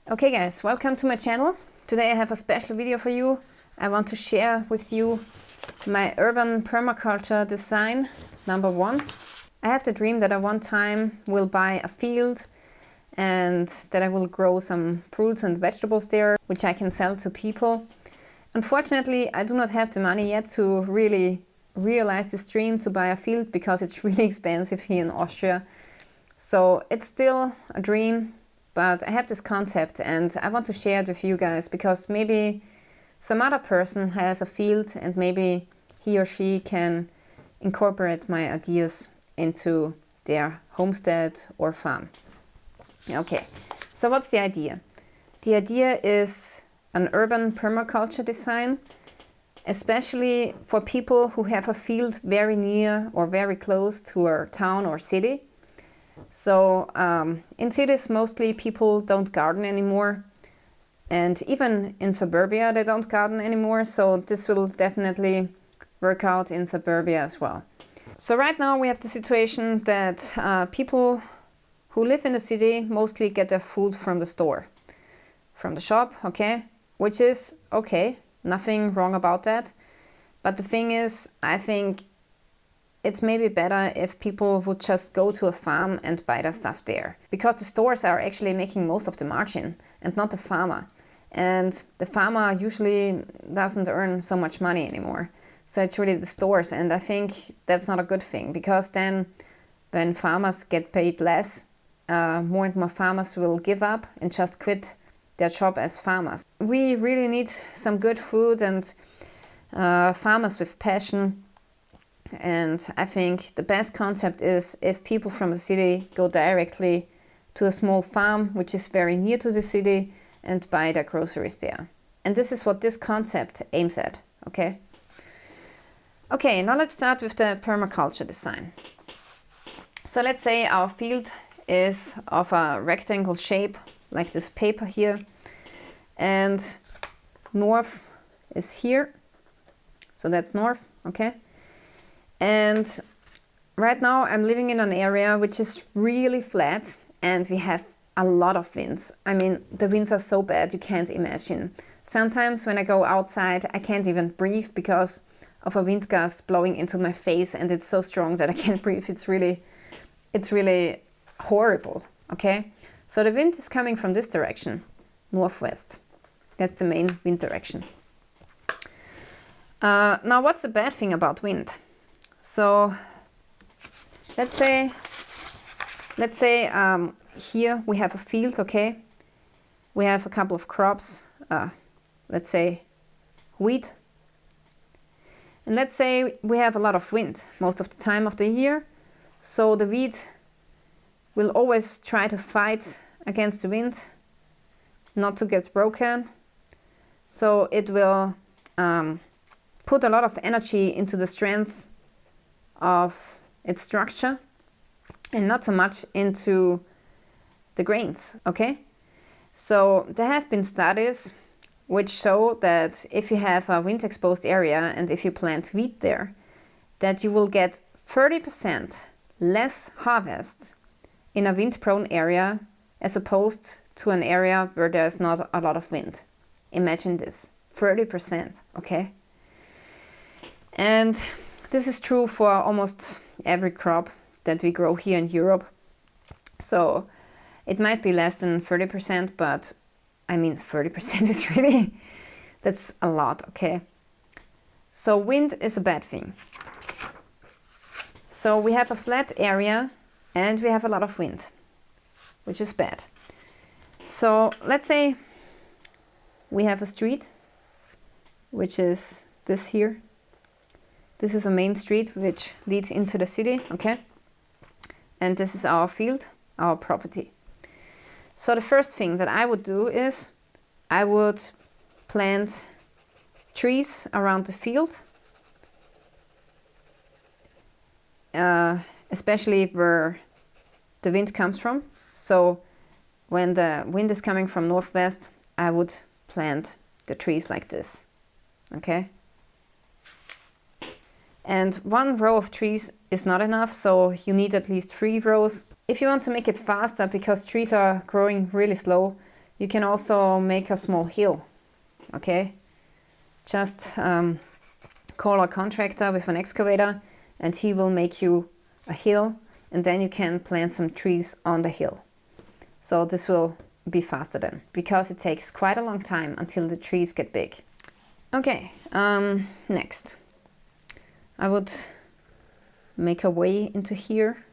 Okay guys, welcome to my channel. Today I have a special video for you. I want to share with you my urban permaculture design number 1. I have the dream that I one time will buy a field and that I will grow some fruits and vegetables there, which I can sell to people. Unfortunately, I do not have the money yet to really realize this dream to buy a field because it's really expensive here in Austria. So it's still a dream. But I have this concept and I want to share it with you guys because maybe some other person has a field and maybe he or she can incorporate my ideas into their homestead or farm. Okay, so what's the idea? The idea is an urban permaculture design, especially for people who have a field very near or very close to a town or city. So in cities mostly people don't garden anymore, and even in suburbia they don't garden anymore, so this will definitely work out in suburbia as well. So right now we have the situation that people who live in the city mostly get their food from the store, from the shop, okay, which is okay, nothing wrong about that. But the thing is, I think it's maybe better if people would just go to a farm and buy their stuff there. Because the stores are actually making most of the margin and not the farmer. And the farmer usually doesn't earn so much money anymore. So it's really the stores, and I think that's not a good thing, because then when farmers get paid less, more and more farmers will give up and just quit their job as farmers. We really need some good food and farmers with passion. And I think the best concept is if people from the city go directly to a small farm which is very near to the city and buy their groceries there. And this is what this concept aims at, okay? Okay, now let's start with the permaculture design. So let's say our field is of a rectangle shape, like this paper here, and north is here, so that's north, okay? And right now I'm living in an area which is really flat and we have a lot of winds. I mean, the winds are so bad you can't imagine. Sometimes when I go outside I can't even breathe because of a wind gust blowing into my face, and it's so strong that I can't breathe. It's really horrible, okay? So the wind is coming from this direction, northwest. That's the main wind direction. Now what's the bad thing about wind? So let's say here we have a field, okay? We have a couple of crops, let's say wheat. And let's say we have a lot of wind most of the time of the year. So the wheat will always try to fight against the wind, not to get broken. So it will put a lot of energy into the strength of its structure and not so much into the grains, okay? So there have been studies which show that if you have a wind exposed area and if you plant wheat there, that you will get 30% less harvest in a wind prone area as opposed to an area where there's not a lot of wind. Imagine this, 30%, okay? And this is true for almost every crop that we grow here in Europe. So it might be less than 30%, but I mean 30% is really, that's a lot, okay? So wind is a bad thing. So we have a flat area and we have a lot of wind, which is bad. So let's say we have a street, which is this here. This is a main street which leads into the city, okay? And this is our field, our property. So the first thing that I would do is I would plant trees around the field, especially where the wind comes from. So when the wind is coming from northwest, I would plant the trees like this, okay? And one row of trees is not enough, so you need at least 3 rows. If you want to make it faster, because trees are growing really slow, You can also make a small hill, okay? Just call a contractor with an excavator and he will make you a hill, and then you can plant some trees on the hill. So this will be faster then, because it takes quite a long time until the trees get big. Okay, next. I would make a way into here.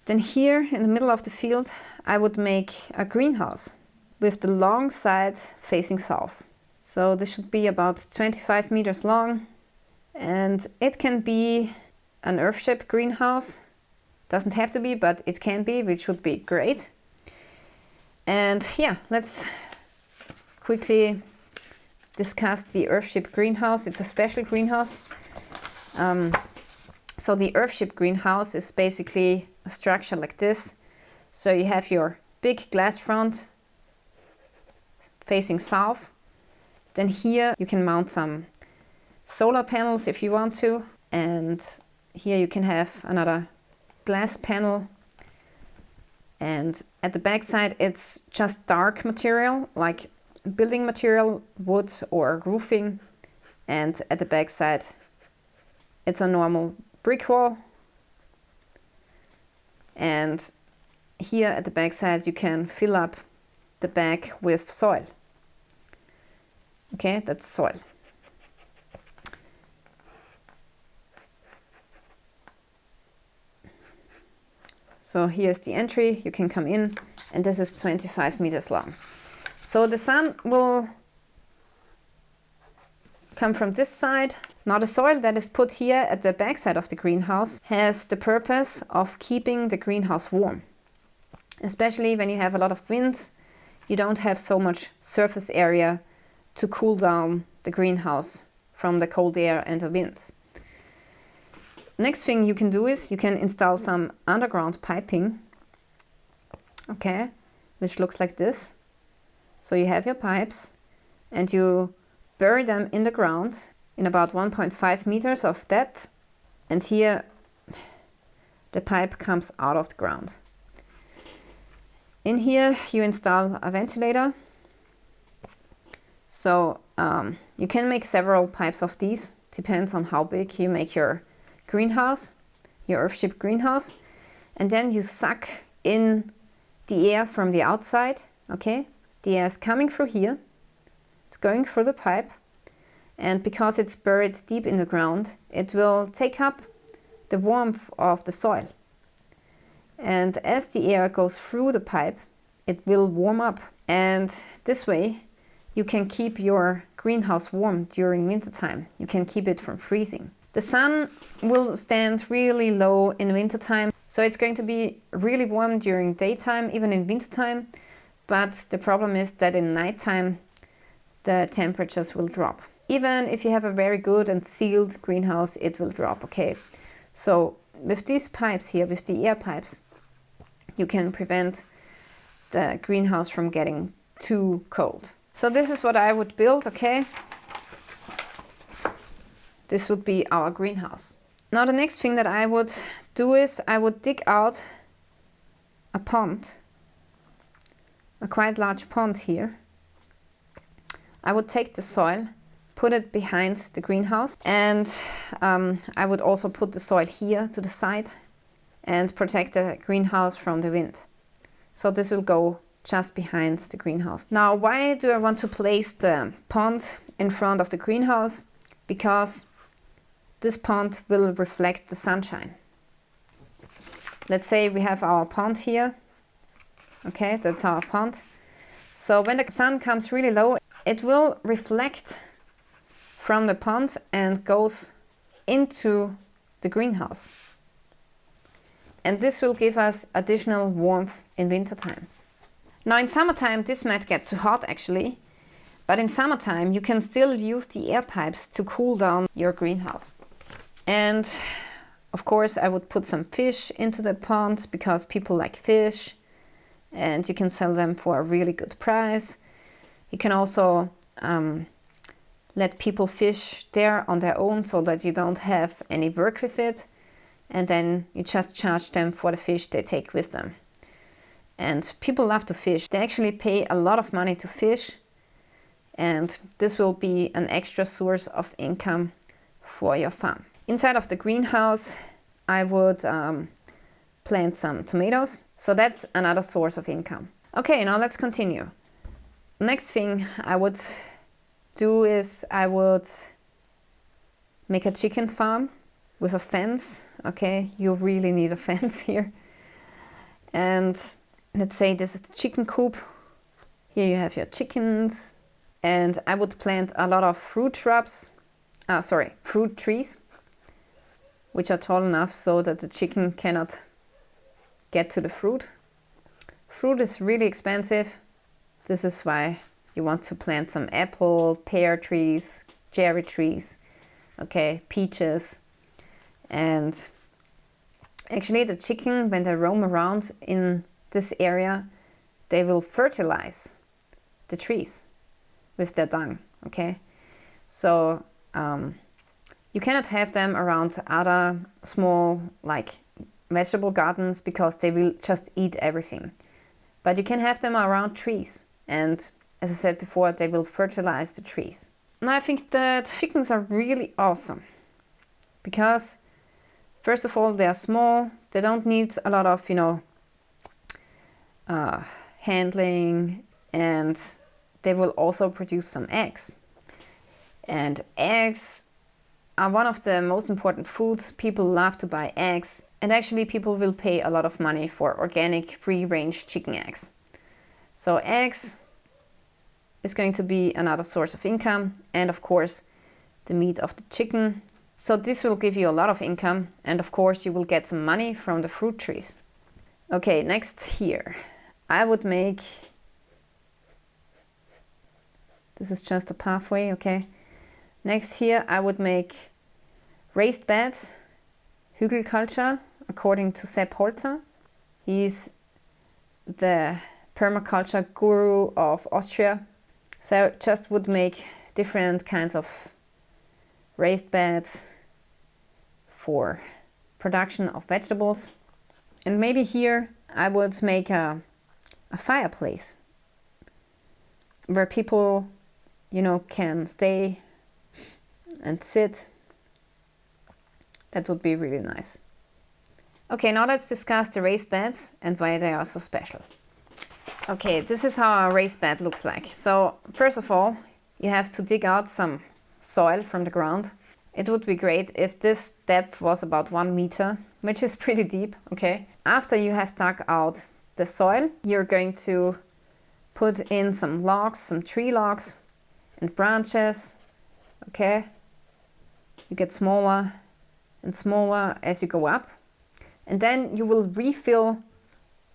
Then here in the middle of the field, I would make a greenhouse with the long side facing south. So this should be about 25 meters long, and it can be an Earthship greenhouse. Doesn't have to be, but it can be, which would be great. And yeah, let's quickly discuss the Earthship greenhouse. It's a special greenhouse. So the Earthship greenhouse is basically a structure like this. So you have your big glass front facing south. Then here you can mount some solar panels if you want to. And here you can have another glass panel. And at the back side it's just dark material, like building material, wood or roofing. And at the back side it's a normal brick wall. And here at the back side you can fill up the bag with soil. Okay, that's soil. So here's the entry, you can come in, and this is 25 meters long. So the sun will come from this side. Now the soil that is put here at the back side of the greenhouse has the purpose of keeping the greenhouse warm. Especially when you have a lot of wind, you don't have so much surface area to cool down the greenhouse from the cold air and the winds. Next thing you can do is you can install some underground piping, okay, which looks like this. So you have your pipes and you bury them in the ground in about 1.5 meters of depth, and here the pipe comes out of the ground. In here you install a ventilator. So you can make several pipes of these, depends on how big you make your greenhouse, your Earthship greenhouse, and then you suck in the air from the outside, okay? The air is coming through here, it's going through the pipe, and because it's buried deep in the ground, it will take up the warmth of the soil. And as the air goes through the pipe, it will warm up, and this way you can keep your greenhouse warm during wintertime. You can keep it from freezing. The sun will stand really low in wintertime, so it's going to be really warm during daytime, even in wintertime. But the problem is that in nighttime, the temperatures will drop. Even if you have a very good and sealed greenhouse, it will drop, okay? So with these pipes here, with the air pipes, you can prevent the greenhouse from getting too cold. So this is what I would build, okay? This would be our greenhouse. Now the next thing that I would do is I would dig out a pond, a quite large pond here. I would take the soil, put it behind the greenhouse, and I would also put the soil here to the side and protect the greenhouse from the wind. So this will go just behind the greenhouse. Now, why do I want to place the pond in front of the greenhouse? Because this pond will reflect the sunshine. Let's say we have our pond here. Okay, that's our pond. So when the sun comes really low, it will reflect from the pond and goes into the greenhouse. And this will give us additional warmth in wintertime. Now in summertime this might get too hot actually, but in summertime you can still use the air pipes to cool down your greenhouse. And of course I would put some fish into the pond because people like fish, and you can sell them for a really good price. You can also let people fish there on their own so that you don't have any work with it, and then you just charge them for the fish they take with them. and people love to fish. They actually pay a lot of money to fish, and this will be an extra source of income for your farm. Inside of the greenhouse, I would plant some tomatoes, so that's another source of income. Okay, now let's continue. Next thing I would do is I would make a chicken farm with a fence. Okay, you really need a fence here. And let's say this is the chicken coop. Here you have your chickens. And I would plant a lot of fruit trees, which are tall enough so that the chicken cannot get to the fruit. Fruit is really expensive. This is why you want to plant some apple, pear trees, cherry trees, okay, peaches. And actually the chicken, when they roam around in this area, they will fertilize the trees with their dung, okay? So you cannot have them around other small like vegetable gardens because they will just eat everything. But you can have them around trees, and as I said before, they will fertilize the trees. And I think that chickens are really awesome because first of all, they are small, they don't need a lot of, handling, and they will also produce some eggs. And eggs are one of the most important foods. People love to buy eggs, and actually people will pay a lot of money for organic free-range chicken eggs. So eggs is going to be another source of income, and of course the meat of the chicken. So this will give you a lot of income, and of course you will get some money from the fruit trees. Okay, next here I would make, this is just a pathway, okay. Next here I would make raised beds, Hügelkultur, according to Sepp Holzer. He's the permaculture guru of Austria. So I just would make different kinds of raised beds for production of vegetables. And maybe here I would make a fireplace where people, can stay and sit. That would be really nice. Okay, now let's discuss the raised beds and why they are so special. Okay, this is how a raised bed looks like. So first of all, you have to dig out some soil from the ground. It would be great if this depth was about 1 meter, which is pretty deep, okay? After you have dug out the soil, you're going to put in some logs, some tree logs and branches, okay? You get smaller and smaller as you go up. And then you will refill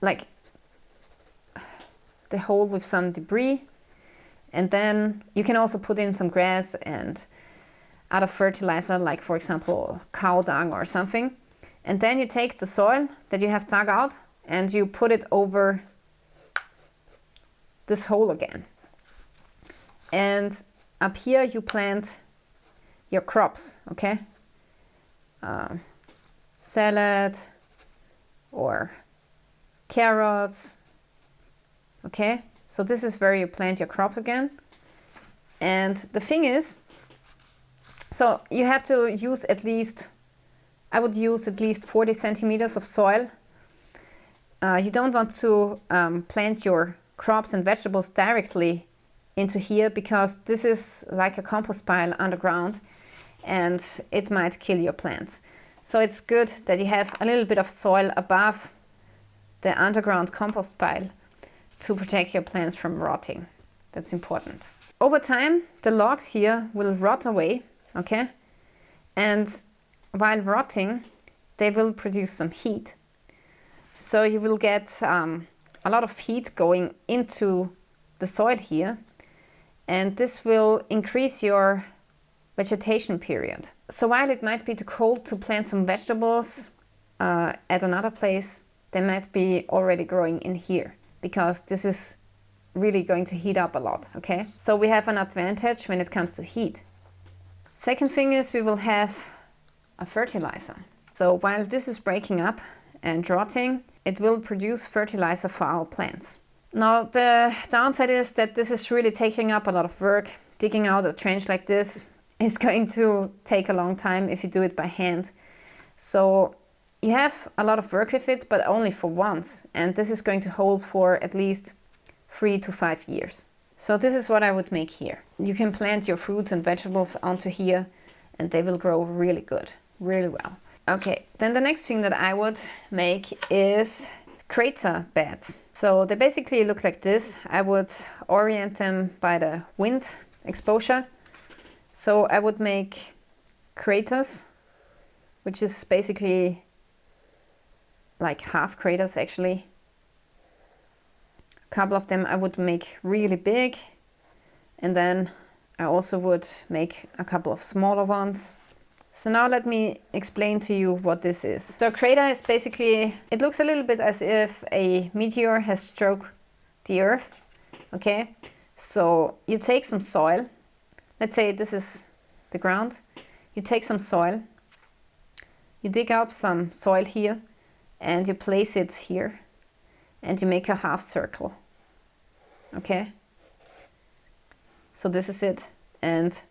like the hole with some debris. And then you can also put in some grass and other fertilizer, like for example, cow dung or something. And then you take the soil that you have dug out and you put it over this hole again. And up here you plant your crops, okay? Salad or carrots, okay? So this is where you plant your crops again. And the thing is, so you have to use I would use at least 40 centimeters of soil. You don't want to plant your crops and vegetables directly into here because this is like a compost pile underground and it might kill your plants. So it's good that you have a little bit of soil above the underground compost pile to protect your plants from rotting. That's important. Over time, the logs here will rot away, okay? And while rotting, they will produce some heat. So you will get a lot of heat going into the soil here, and this will increase your vegetation period. So while it might be too cold to plant some vegetables at another place, they might be already growing in here because this is really going to heat up a lot, okay? So we have an advantage when it comes to heat. Second thing is we will have a fertilizer. So while this is breaking up and rotting, it will produce fertilizer for our plants. Now the downside is that this is really taking up a lot of work. Digging out a trench like this is going to take a long time if you do it by hand. So you have a lot of work with it, but only for once. And this is going to hold for at least 3 to 5 years. So this is what I would make here. You can plant your fruits and vegetables onto here and they will grow really good, really well. Okay, then the next thing that I would make is crater beds. So they basically look like this. I would orient them by the wind exposure. So I would make craters, which is basically like half craters actually. A couple of them I would make really big, and then I also would make a couple of smaller ones. So now let me explain to you what this is. So a crater is basically, it looks a little bit as if a meteor has struck the earth. Okay, so you take some soil. Let's say this is the ground. You take some soil, you dig up some soil here, and you place it here, and you make a half circle. Okay, so this is it, and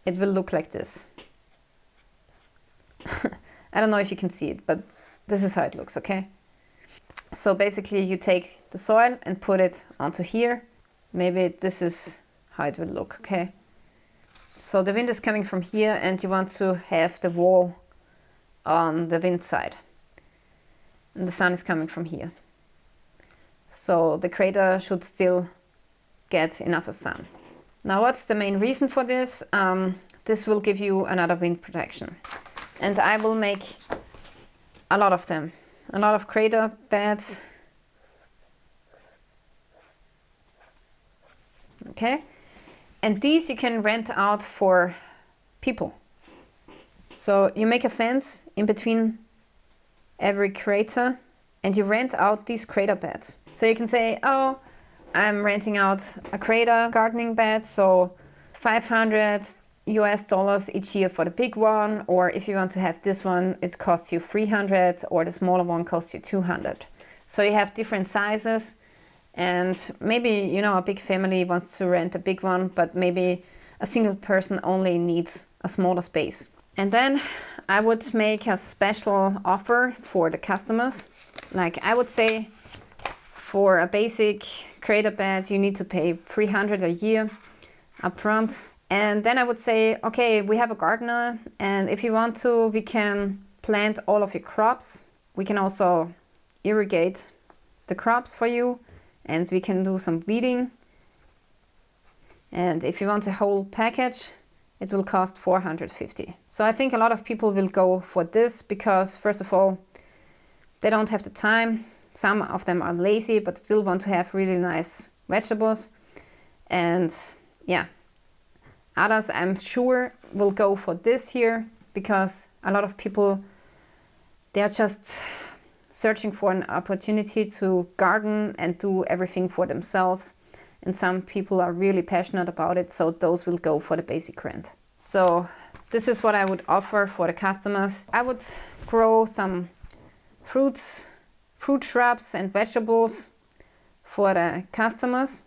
it will look like this. I don't know if you can see it, but this is how it looks, okay? So basically you take the soil and put it onto here. Maybe this is how it will look, okay? So the wind is coming from here and you want to have the wall on the wind side. And the sun is coming from here. So the crater should still get enough of sun. Now what's the main reason for this? This will give you another wind protection. And I will make a lot of them. A lot of crater beds. Okay. And these you can rent out for people. So you make a fence in between every crater and you rent out these crater beds. So you can say, oh, I'm renting out a crater gardening bed, so $500 each year for the big one, or if you want to have this one, it costs you $300, or the smaller one costs you $200. So you have different sizes, and maybe, you know, a big family wants to rent a big one, but maybe a single person only needs a smaller space. And then I would make a special offer for the customers. Like I would say, for a basic crater bed, you need to pay $300 a year upfront. And then I would say, okay, we have a gardener, and if you want to, we can plant all of your crops. We can also irrigate the crops for you, and we can do some weeding. And if you want a whole package, it will cost $450. So I think a lot of people will go for this because, first of all, they don't have the time. Some of them are lazy but still want to have really nice vegetables. And yeah, others I'm sure will go for this here because a lot of people, they are just searching for an opportunity to garden and do everything for themselves. And some people are really passionate about it, so those will go for the basic rent. So this is what I would offer for the customers. I would grow some fruit shrubs and vegetables for the customers.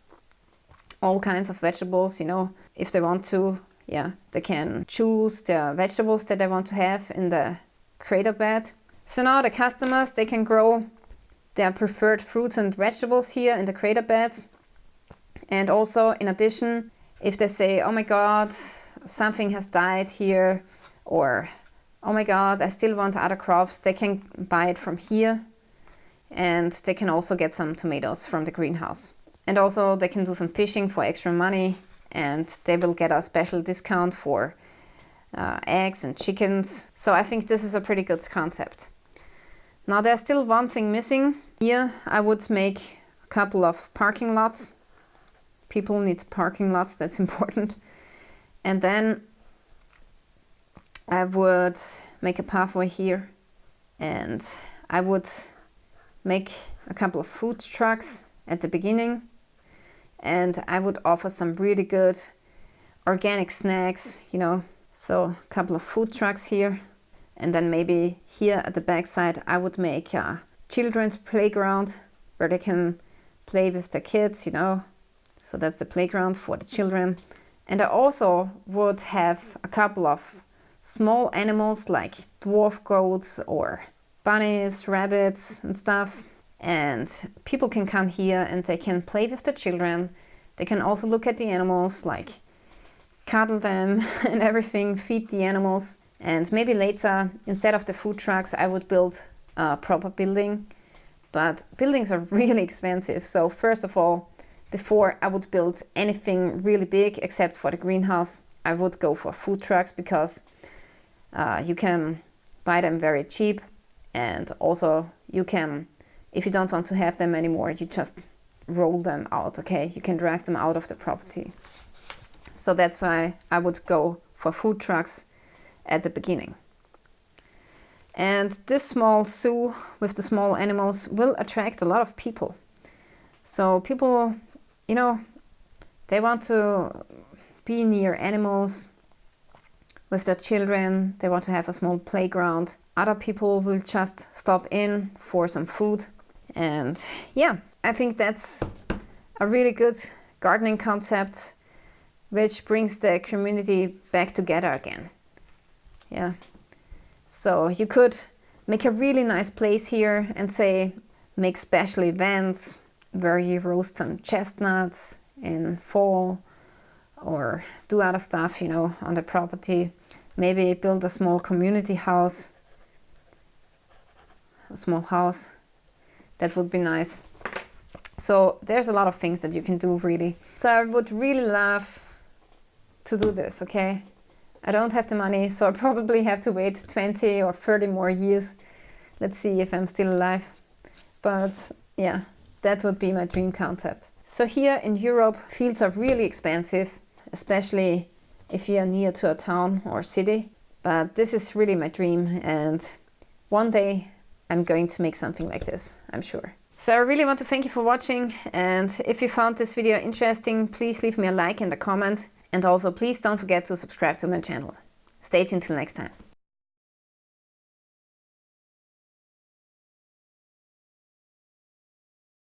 All kinds of vegetables, you know, if they want to, yeah, they can choose the vegetables that they want to have in the crater bed. So now the customers, they can grow their preferred fruits and vegetables here in the crater beds. And also, in addition, if they say, oh my God, something has died here, or oh my God, I still want other crops, they can buy it from here. And they can also get some tomatoes from the greenhouse. And also they can do some fishing for extra money, and they will get a special discount for eggs and chickens. So I think this is a pretty good concept. Now there's still one thing missing. Here I would make a couple of parking lots. People need parking lots, that's important. And then I would make a pathway here, and I would make a couple of food trucks at the beginning, and I would offer some really good organic snacks, you know. So a couple of food trucks here, And then maybe here at the back side I would make a children's playground where they can play with their kids, you know. So that's the playground for the children. And I also would have a couple of small animals like dwarf goats or bunnies, rabbits and stuff. And people can come here and they can play with the children. They can also look at the animals, like cuddle them and everything, feed the animals. And maybe later, instead of the food trucks, I would build a proper building. But buildings are really expensive. So first of all, before I would build anything really big, except for the greenhouse, I would go for food trucks because you can buy them very cheap. And also you can, if you don't want to have them anymore, you just roll them out, okay? You can drive them out of the property. So that's why I would go for food trucks at the beginning. And this small zoo with the small animals will attract a lot of people. So people, you know, they want to be near animals with their children. They want to have a small playground. Other people will just stop in for some food. And yeah, I think that's a really good gardening concept which brings the community back together again. Yeah. So you could make a really nice place here and say, make special events where you roast some chestnuts in fall or do other stuff, you know, on the property. Maybe build a small community house, a small house. That would be nice. So there's a lot of things that you can do really. So I would really love to do this, okay? I don't have the money, so I probably have to wait 20 or 30 more years. Let's see if I'm still alive. But yeah, that would be my dream concept. So here in Europe, fields are really expensive, especially if you're near to a town or city. But this is really my dream, and one day I'm going to make something like this, I'm sure. So I really want to thank you for watching, and if you found this video interesting, please leave me a like and a comment. And also please don't forget to subscribe to my channel. Stay tuned till next time.